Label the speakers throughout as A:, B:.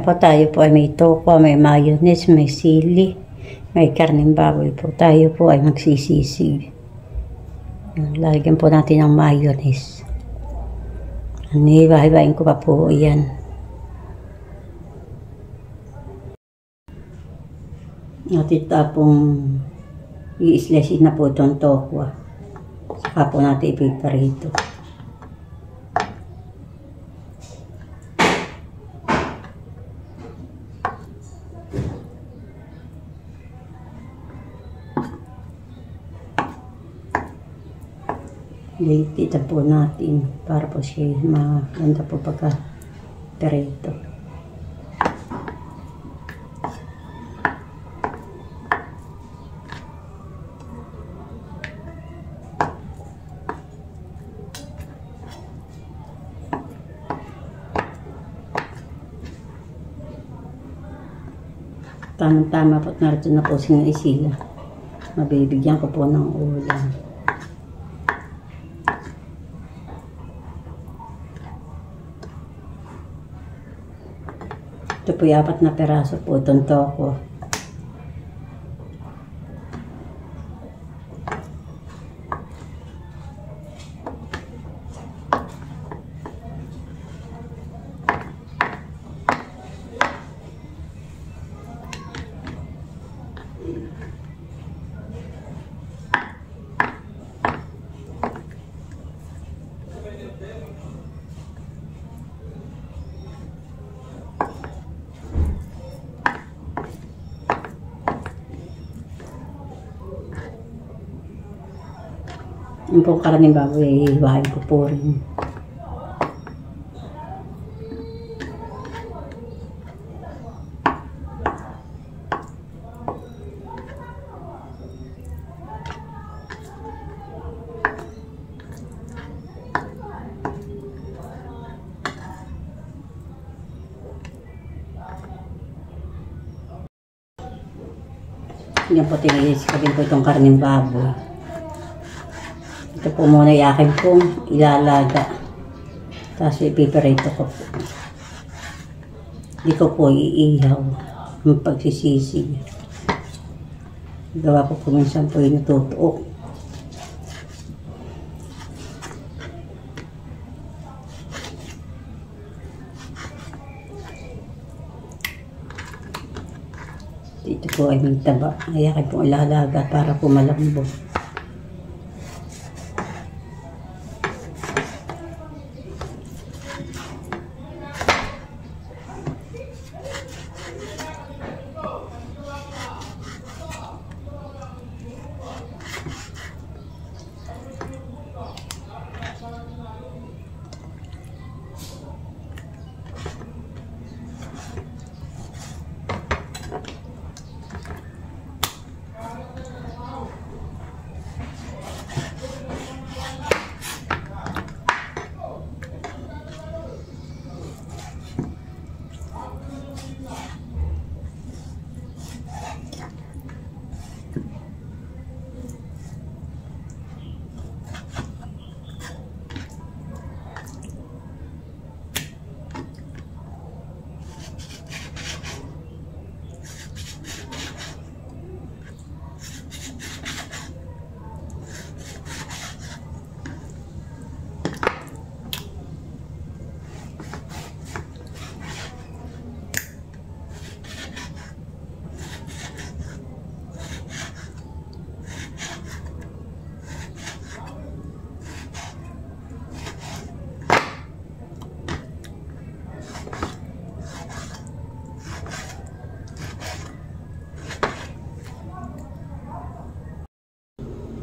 A: Ayan po, tayo po ay may toko, may mayonnaise, may sili, may karneng baboy po. Tayo po ay magsisisig. Lalagyan po natin ng mayonnaise. Hiwa-hiwain ko pa po yan. At ito pong i-slice na po itong toko. Saka po natin ipiparito. Lititan po natin para po siya maganda po pagka-perito. Tamang-tama po, narito na po sinisila. Mabibigyan ko po ng ulam. Ito po yung 4 na peraso po itong toko. Yung po karneng baboy, hiwain ko po rin. Yan po, tinilis ko din po itong karneng baboy. Ito po muna yung akin pong ilalaga. Tapos ipiperito ko po. Hindi ko po iihaw yung pagsisisig. Gawa ko po minsan po yung natutuok. Dito po ay may taba. Ay akin pong ilalaga para po malambot.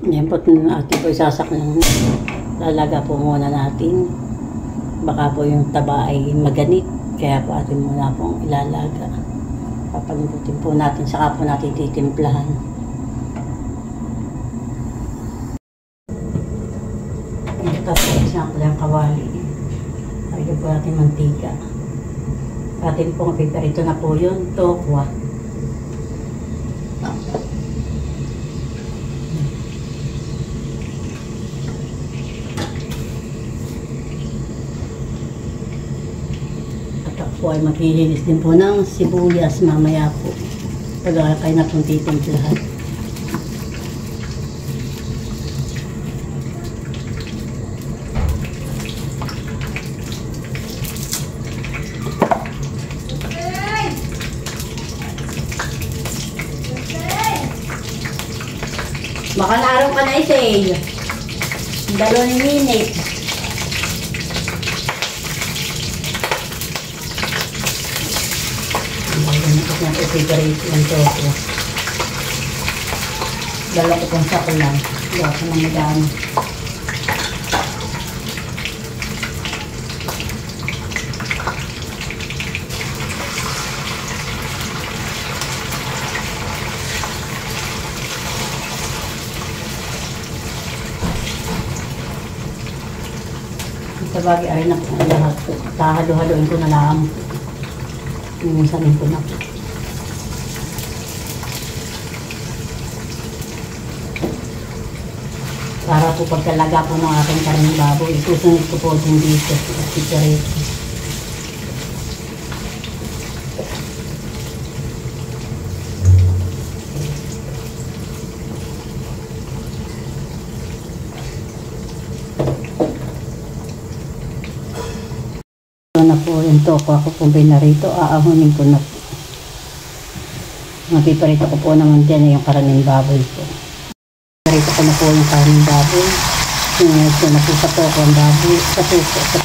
A: Yan po natin po isasaklang. Lalaga po muna natin. Baka po yung taba ay maganit. Kaya po atin muna pong ilalaga. Papalimbutin po natin. Saka po natin titimplahan. Ito po isang yung kawali. Lagyan po natin mantika. Atin pong piperito na po yun. Tokwa. Po po ay maghihigis din po ng sibuyas mamaya po. Pag kayo na pong titimplahan. Baka naroon ka na isay. 2 minute. I-separate lang ito. Dala ko pong sako lang. Dala ko ng madami. Sa bagay ay na lahat po. Tahalo-haloin ko na lang. Sanin ko na po. Para po pagkalaga po ng aking karning baboy, isusunod ko po din dito. Separate. Na po yung toko ako pong binarito, aahunin ko na po. Mapiparito ko po naman din yung karning baboy po. Pinarito ko na po yung karning baboy. Sinunod ko na po sa toko ang baboy, sa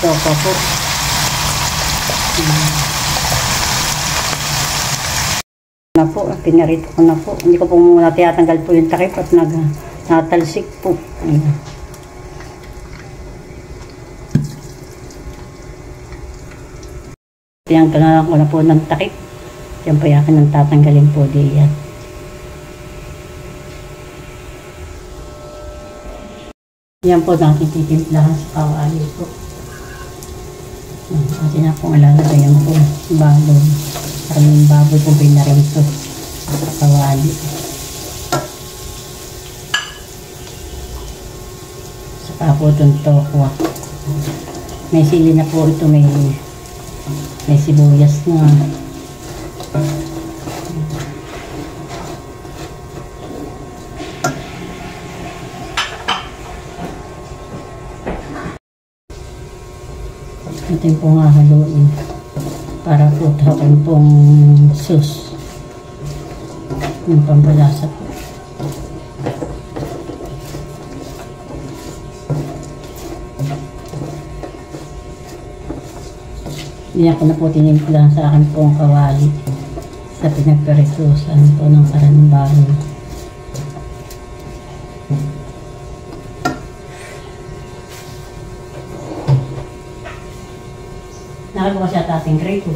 A: toko po. Na po, pinarito ko na po. Hindi ko po muna tinatanggal po yung takip at natalsik po. Ayan. Yan, kanalang ko na po ng takip. Yan po yakin ang tatanggalin po diyan. Yan po natin titimplahan sa kawali po. Atin na pong alalagay ang po balon. Karaming baboy po pinarito sa kawali. Saka po itong tokwa. May sili na po ito, may sibuyas na. Ito yung pong hahaluin para po takin pong sauce. Yung pambalasa po. Diyan ko na po tinimpla sa akin pong kawali sa pinagperitusan po ng karning baboy. Nakagawa siya ating grito.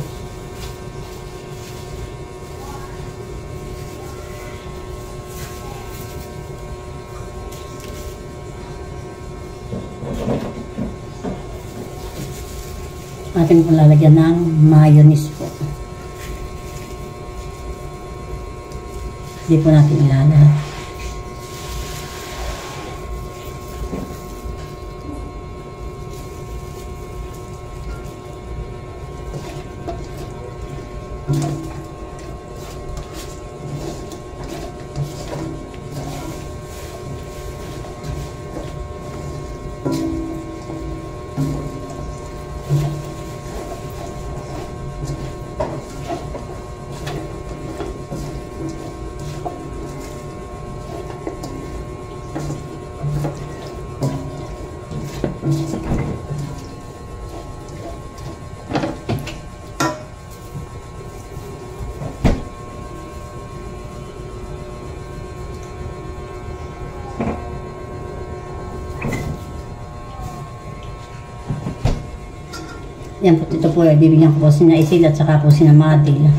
A: Ating po lalagyan ng mayonnaise po. Hindi po natin ilalahat. Yan po, ito po, bibigyan ko po sina Isil at saka po sina Madil.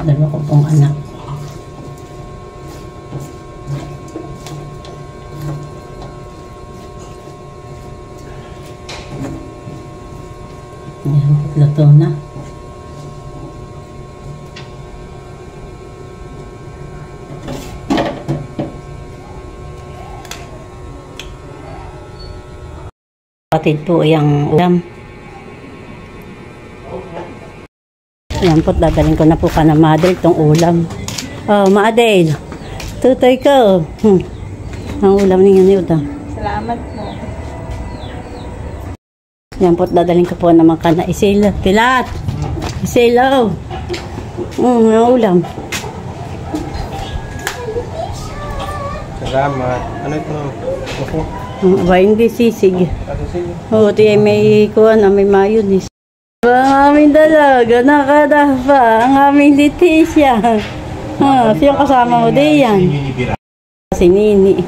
A: Dalawa ko pong anak. Yan, luto na. Kapatid po yung ulam. Yan po, dadalhin ko na po ka na Madel itong ulam. Oh, Madel. Tutoy ko. Ang ulam niya niyo daw.
B: Salamat po.
A: Yan po, dadalhin ko po naman ka na isil. Pilat! Isilaw! Ang ulam.
C: Salamat. Ano ito? Opo.
A: Ba, hindi sisig.
C: Sige.
A: Oo, tiya may kuwan, may mayonnaise. Ang aming dalaga, nakadafa. Ang aming Leticia. Sino kasama mo din yan? Si Nini.